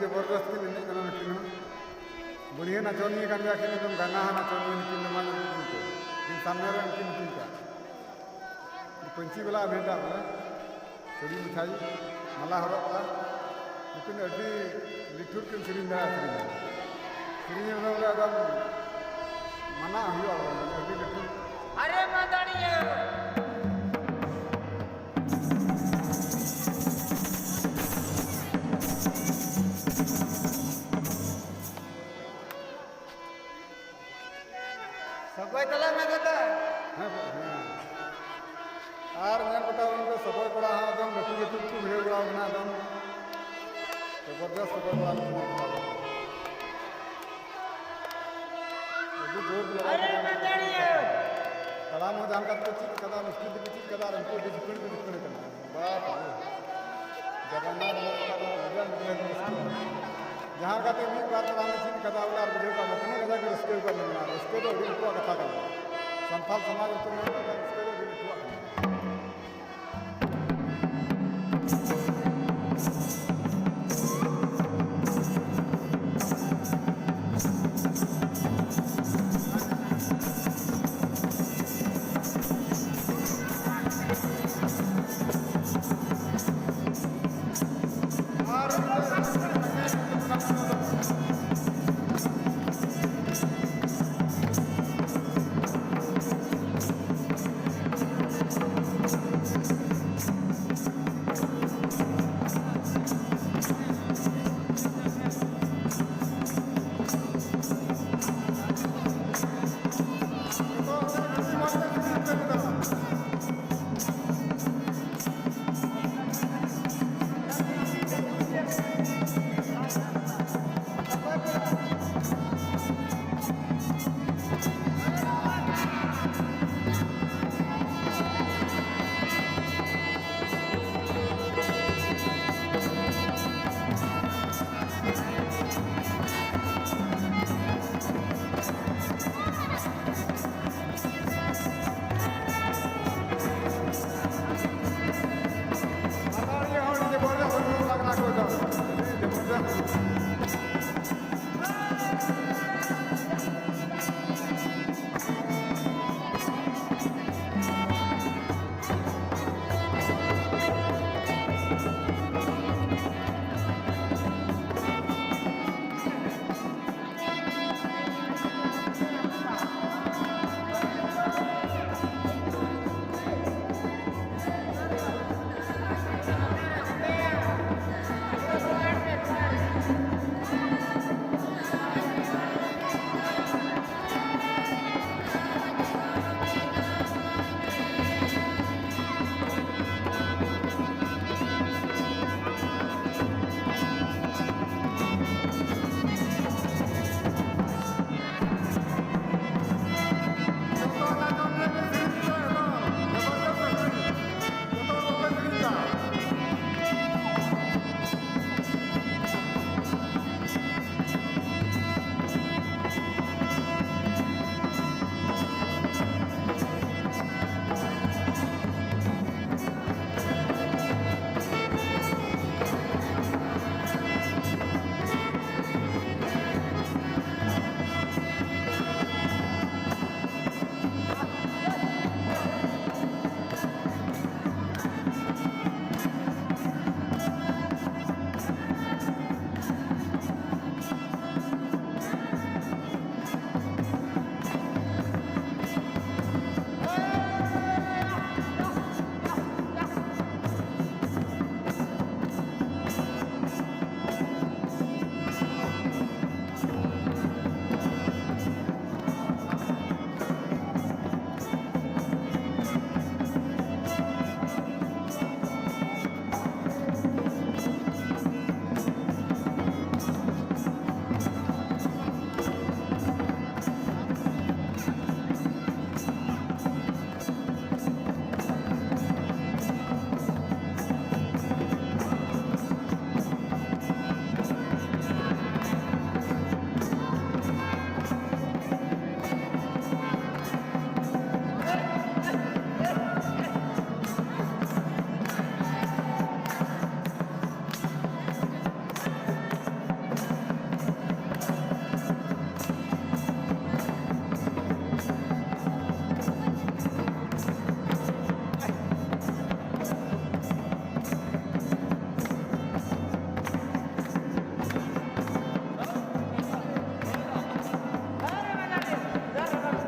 जबरदस्त की निन्ने कना नकिन बढ़िया नचोनी kan gak kini तुम गाना नचोनी निकिन नमान निकिन इन सामने रे निकिन निकिन का पंची वाला भेटा वाला सड़ी मिठाई मला हरक निकिन अभी लिठुर किन सिरिन दा सिरिन वाला एकदम मना हुआ अभी लिठुर अरे मदनिया सकोई तला में कहता आर मैं बता उनको सकोई पड़ा हाँ एकदम लटू लटू को भिड़े बड़ा बना एकदम जबरदस्त सकोई पड़ा अभी जोर लगा अरे मदनिया कला में जान का कुछ कदा मुश्किल भी कुछ कदा हमको डिस्प्लिन करना बाप जगन्नाथ का भजन जहाँ का तो एक बार कराने से कदा वाला वीडियो का मतलब कदा कि उसके ऊपर नहीं बना उसको तो वीडियो को कथा करना संथाल समाज तो नहीं